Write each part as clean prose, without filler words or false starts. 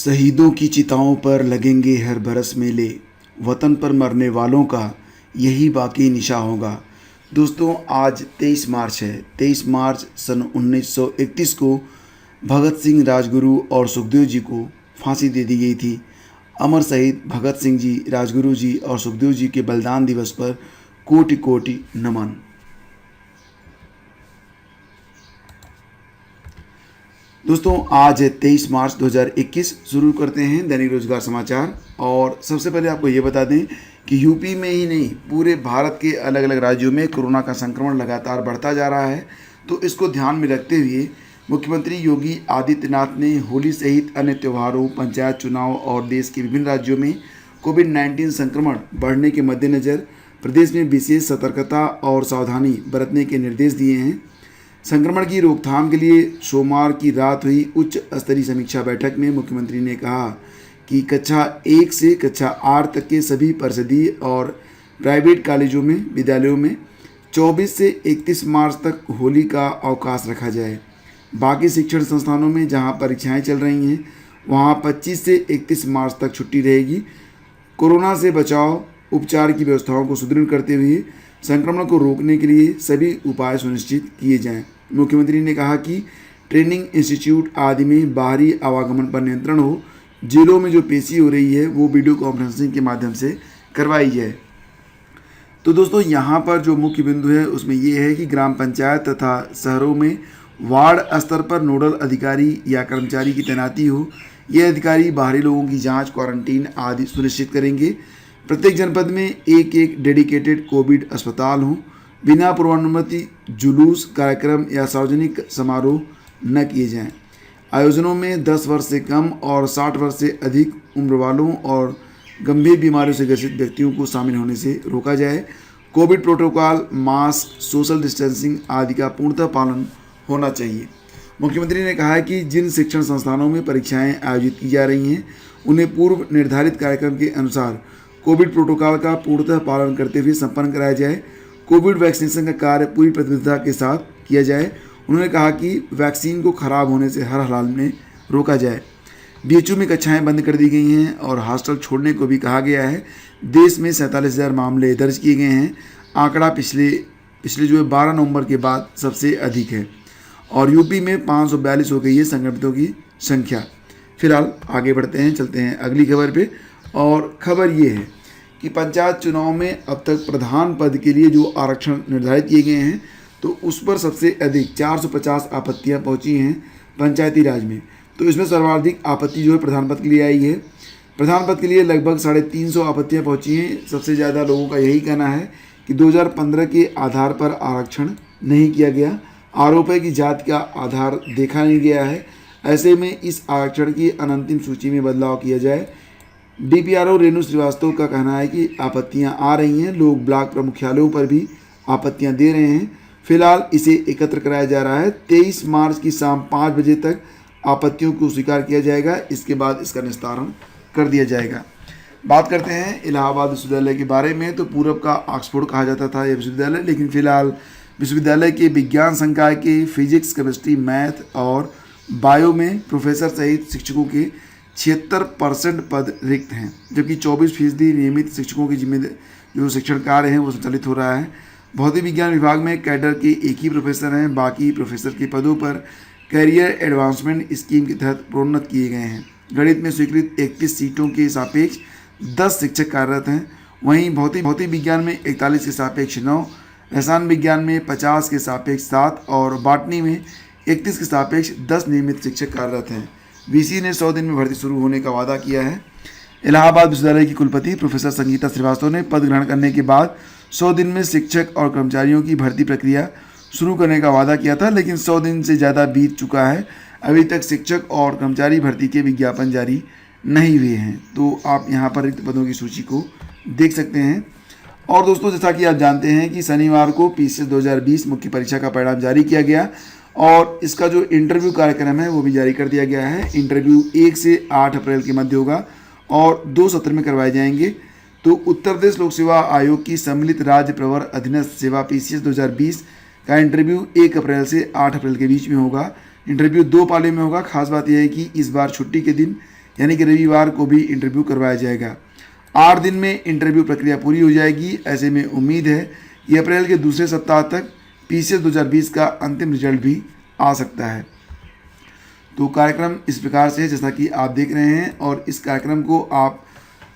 शहीदों की चिताओं पर लगेंगे हर बरस मेले, वतन पर मरने वालों का यही बाकी निशा होगा। दोस्तों, आज 23 मार्च है। 23 मार्च सन 1931 को भगत सिंह, राजगुरु और सुखदेव जी को फांसी दे दी गई थी। अमर शहीद भगत सिंह जी, राजगुरु जी और सुखदेव जी के बलिदान दिवस पर कोटि कोटि नमन। दोस्तों, आज है 23 मार्च 2021। शुरू करते हैं दैनिक रोजगार समाचार। और सबसे पहले आपको ये बता दें कि यूपी में ही नहीं, पूरे भारत के अलग अलग राज्यों में कोरोना का संक्रमण लगातार बढ़ता जा रहा है। तो इसको ध्यान में रखते हुए मुख्यमंत्री योगी आदित्यनाथ ने होली सहित अन्य त्योहारों, पंचायत चुनाव और देश के विभिन्न राज्यों में कोविड-19 संक्रमण बढ़ने के मद्देनज़र प्रदेश में विशेष सतर्कता और सावधानी बरतने के निर्देश दिए हैं। संक्रमण की रोकथाम के लिए सोमवार की रात हुई उच्च स्तरीय समीक्षा बैठक में मुख्यमंत्री ने कहा कि कक्षा 1 से कक्षा 8 तक के सभी परिषदीय और प्राइवेट कॉलेजों में, विद्यालयों में 24 से 31 मार्च तक होली का अवकाश रखा जाए। बाकी शिक्षण संस्थानों में जहां परीक्षाएं चल रही हैं वहां 25 से 31 मार्च तक छुट्टी रहेगी। कोरोना से बचाव उपचार की व्यवस्थाओं को सुदृढ़ करते हुए संक्रमण को रोकने के लिए सभी उपाय सुनिश्चित किए जाएं। मुख्यमंत्री ने कहा कि ट्रेनिंग इंस्टीट्यूट आदि में बाहरी आवागमन पर नियंत्रण हो। जिलों में जो पेशी हो रही है वो वीडियो कॉन्फ्रेंसिंग के माध्यम से करवाई जाए। तो दोस्तों, यहाँ पर जो मुख्य बिंदु है उसमें ये है कि ग्राम पंचायत तथा शहरों में वार्ड स्तर पर नोडल अधिकारी या कर्मचारी की तैनाती हो। ये अधिकारी बाहरी लोगों की जांच, क्वारंटीन आदि सुनिश्चित करेंगे। प्रत्येक जनपद में एक एक डेडिकेटेड कोविड अस्पताल हो। बिना पूर्वानुमति जुलूस, कार्यक्रम या सार्वजनिक समारोह न किए जाएं। आयोजनों में 10 वर्ष से कम और 60 वर्ष से अधिक उम्र वालों और गंभीर बीमारियों से ग्रसित व्यक्तियों को शामिल होने से रोका जाए। Covid protocol, mask, social distancing आदि का पूर्णतः पालन होना चाहिए। मुख्यमंत्री ने कहा है कि जिन शिक्षण संस्थानों में परीक्षाएं आयोजित की जा रही हैं उन्हें पूर्व निर्धारित कार्यक्रम के अनुसार कोविड प्रोटोकॉल का पूर्णतः पालन करते हुए संपन्न कराया जाए। कोविड वैक्सीनेशन का कार्य पूरी प्रतिबद्धता के साथ किया जाए। उन्होंने कहा कि वैक्सीन को खराब होने से हर हाल में रोका जाए। बीएचयू में कक्षाएं बंद कर दी गई हैं और हॉस्टल छोड़ने को भी कहा गया है। देश में 47,000 मामले दर्ज किए गए हैं। आंकड़ा पिछले जो है 12 नवंबर के बाद सबसे अधिक है। और यूपी में 542 हो गई है संक्रमितों की संख्या। फिलहाल आगे बढ़ते हैं, चलते हैं अगली खबर पे। और खबर ये है कि पंचायत चुनाव में अब तक प्रधान पद के लिए जो आरक्षण निर्धारित किए गए हैं तो उस पर सबसे अधिक 450 आपत्तियां पहुंची हैं पंचायती राज में। तो इसमें सर्वाधिक आपत्ति जो है प्रधान पद के लिए आई है। प्रधान पद के लिए लगभग 350 आपत्तियां पहुंची हैं। सबसे ज़्यादा लोगों का यही कहना है कि 2015 के आधार पर आरक्षण नहीं किया गया। आरोप है कि जाति का आधार देखा नहीं गया है। ऐसे में इस आरक्षण की अनंतिम सूची में बदलाव किया जाए। डीपीआरओ रेणु श्रीवास्तव का कहना है कि आपत्तियां आ रही हैं। लोग ब्लॉक प्रमुखालयों पर भी आपत्तियां दे रहे हैं। फिलहाल इसे एकत्र कराया जा रहा है। 23 मार्च की शाम 5 बजे तक आपत्तियों को स्वीकार किया जाएगा। इसके बाद इसका निस्तारण कर दिया जाएगा। बात करते हैं इलाहाबाद विश्वविद्यालय के बारे में। तो पूरब का ऑक्सफोर्ड कहा जाता था यह विश्वविद्यालय, लेकिन फिलहाल विश्वविद्यालय के विज्ञान संकाय के फिजिक्स, केमिस्ट्री, मैथ और बायो में प्रोफेसर सहित शिक्षकों के 76% पद रिक्त हैं, जबकि 24% नियमित शिक्षकों की जिम्मेदारी जो शिक्षण कार्य है वो संचालित हो रहा है। भौतिक विज्ञान विभाग में कैडर के एक ही प्रोफेसर हैं। बाकी प्रोफेसर के पदों पर कैरियर एडवांसमेंट स्कीम के तहत प्रोन्नत किए गए हैं। गणित में स्वीकृत 31 सीटों के सापेक्ष 10 शिक्षक कार्यरत हैं। वहीं भौतिक विज्ञान में 41 के सापेक्ष 9, रसायन विज्ञान में 50 के सापेक्ष 7 और बॉटनी में 31 के सापेक्ष 10 नियमित शिक्षक कार्यरत हैं। वीसी ने 100 दिन में भर्ती शुरू होने का वादा किया है। इलाहाबाद विश्वविद्यालय की कुलपति प्रोफेसर संगीता श्रीवास्तव ने पद ग्रहण करने के बाद 100 दिन में शिक्षक और कर्मचारियों की भर्ती प्रक्रिया शुरू करने का वादा किया था, लेकिन 100 दिन से ज़्यादा बीत चुका है। अभी तक शिक्षक और कर्मचारी भर्ती के विज्ञापन जारी नहीं हुए हैं। तो आप यहाँ पर रिक्त पदों की सूची को देख सकते हैं। और दोस्तों, जैसा कि आप जानते हैं कि शनिवार को पीसीएस 2020 मुख्य परीक्षा का परिणाम जारी किया गया और इसका जो इंटरव्यू कार्यक्रम है वो भी जारी कर दिया गया है। इंटरव्यू 1 से 8 अप्रैल के मध्य होगा और 2 सत्र में करवाए जाएंगे। तो उत्तर प्रदेश लोक सेवा आयोग की सम्मिलित राज्य प्रवर अधीनस्थ सेवा पीसीएस 2020 का इंटरव्यू 1 अप्रैल से 8 अप्रैल के बीच में होगा। इंटरव्यू 2 पाली में होगा। खास बात यह है कि इस बार छुट्टी के दिन यानी कि रविवार को भी इंटरव्यू करवाया जाएगा। 8 दिन में इंटरव्यू प्रक्रिया पूरी हो जाएगी। ऐसे में उम्मीद है कि अप्रैल के दूसरे सप्ताह तक PCS 2020 का अंतिम रिजल्ट भी आ सकता है। तो कार्यक्रम इस प्रकार से है जैसा कि आप देख रहे हैं, और इस कार्यक्रम को आप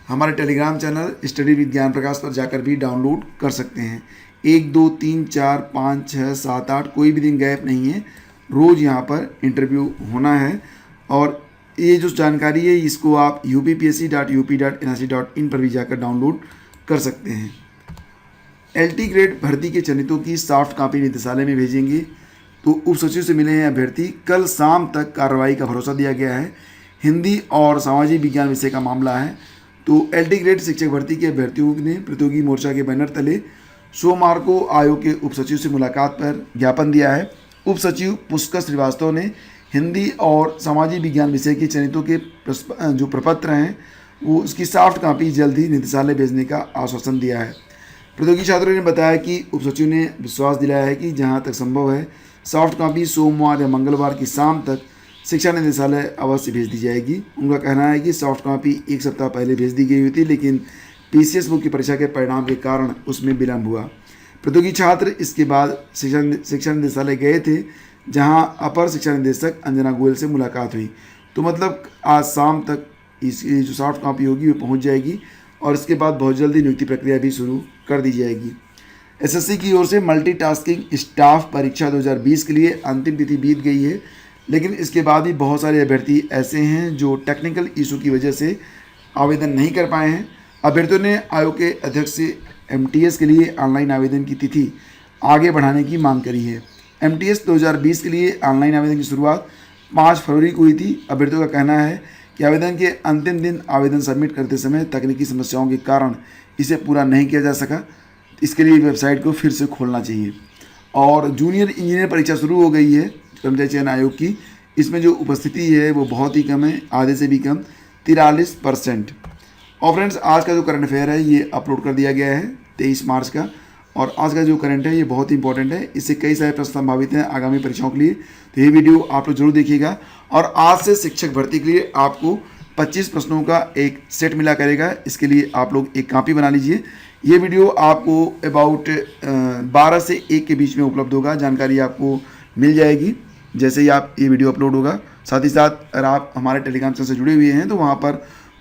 हमारे टेलीग्राम चैनल स्टडी विद ज्ञान प्रकाश पर जाकर भी डाउनलोड कर सकते हैं। 1, 2, 3, 4, 5, 6, 7, 8 कोई भी दिन गैप नहीं है, रोज़ यहाँ पर इंटरव्यू होना है। और ये जो जानकारी है इसको आप uppsc.up.nic.in पर भी जाकर डाउनलोड कर सकते हैं। LT ग्रेड भर्ती के चयनितों की सॉफ्ट कॉपी निदेशालय में भेजेंगे। तो उप सचिव से मिले हैं अभ्यर्थी। कल शाम तक कार्रवाई का भरोसा दिया गया है। हिंदी और सामाजिक विज्ञान विषय का मामला है। तो LT ग्रेड शिक्षक भर्ती के अभ्यर्थियों ने प्रतियोगी मोर्चा के बैनर तले सोमवार को आयोग के उप सचिव से मुलाकात पर ज्ञापन दिया है। उप सचिव पुष्कर श्रीवास्तव ने हिंदी और सामाजिक विज्ञान विषय के चयनितों के जो प्रपत्र हैं वो उसकी सॉफ्ट कॉपी जल्द ही निदेशालय भेजने का आश्वासन दिया है। प्रतियोगी छात्रों ने बताया कि उप सचिव ने विश्वास दिलाया है कि जहां तक संभव है सॉफ्ट कॉपी सोमवार या मंगलवार की शाम तक शिक्षा निदेशालय अवश्य भेज दी जाएगी। उनका कहना है कि सॉफ्ट कॉपी 1 सप्ताह पहले भेज दी गई हुई थी, लेकिन PCS मुख्य परीक्षा के परिणाम के कारण उसमें विलम्ब हुआ। प्रतियोगी छात्र इसके बाद शिक्षा निदेशालय गए थे, जहां अपर शिक्षा निदेशक अंजना गोयल से मुलाकात हुई। तो मतलब आज शाम तक इसकी जो सॉफ्ट कॉपी होगी वो पहुंच जाएगी, और इसके बाद बहुत जल्दी नियुक्ति प्रक्रिया भी शुरू कर दी जाएगी। SSC की ओर से मल्टीटास्किंग स्टाफ परीक्षा 2020 के लिए अंतिम तिथि बीत गई है, लेकिन इसके बाद भी बहुत सारे अभ्यर्थी ऐसे हैं जो टेक्निकल इशू की वजह से आवेदन नहीं कर पाए हैं। अभ्यर्थियों ने आयोग के अध्यक्ष से MTS के लिए ऑनलाइन आवेदन की तिथि आगे बढ़ाने की मांग करी है। MTS 2020 के लिए ऑनलाइन आवेदन की शुरुआत 5 फरवरी को हुई थी। अभ्यर्थियों का कहना है कि आवेदन के अंतिम दिन आवेदन सबमिट करते समय तकनीकी समस्याओं के कारण इसे पूरा नहीं किया जा सका। इसके लिए वेबसाइट को फिर से खोलना चाहिए। और जूनियर इंजीनियर परीक्षा शुरू हो गई है कर्मचारी चयन आयोग की। इसमें जो उपस्थिति है वो बहुत ही कम है, आधे से भी कम 43%। और फ्रेंड्स, आज का जो करंट अफेयर है ये अपलोड कर दिया गया है 23 मार्च का। और आज का जो करंट है ये बहुत ही इंपॉर्टेंट है, इससे कई सारे प्रश्न संभावित हैं आगामी परीक्षाओं के लिए। तो ये वीडियो आप लोग जरूर देखिएगा। और आज से शिक्षक भर्ती के लिए आपको 25 प्रश्नों का एक सेट मिला करेगा। इसके लिए आप लोग एक कॉपी बना लीजिए। ये वीडियो आपको अबाउट 12 से 1 के बीच में उपलब्ध होगा। जानकारी आपको मिल जाएगी जैसे ही आप ये वीडियो अपलोड होगा। साथ ही साथ अगर आप हमारे टेलीग्राम चैनल से जुड़े हुए हैं तो वहाँ पर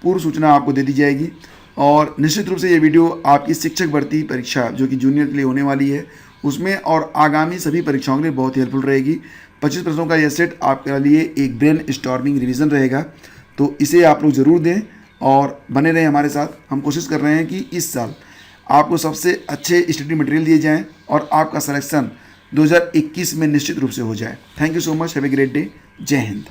पूर्व सूचना आपको दे दी जाएगी। और निश्चित रूप से ये वीडियो आपकी शिक्षक भर्ती परीक्षा जो कि जूनियर के लिए होने वाली है उसमें और आगामी सभी परीक्षाओं के लिए बहुत ही हेल्पफुल रहेगी। 25 प्रश्नों का यह सेट आपके लिए एक ब्रेन स्टॉर्मिंग रिवीजन रहेगा। तो इसे आप लोग ज़रूर दें और बने रहें हमारे साथ। हम कोशिश कर रहे हैं कि इस साल आपको सबसे अच्छे स्टडी मटेरियल दिए जाएं और आपका सिलेक्शन 2021 में निश्चित रूप से हो जाए। Thank you so much. Have a great day. जय हिंद।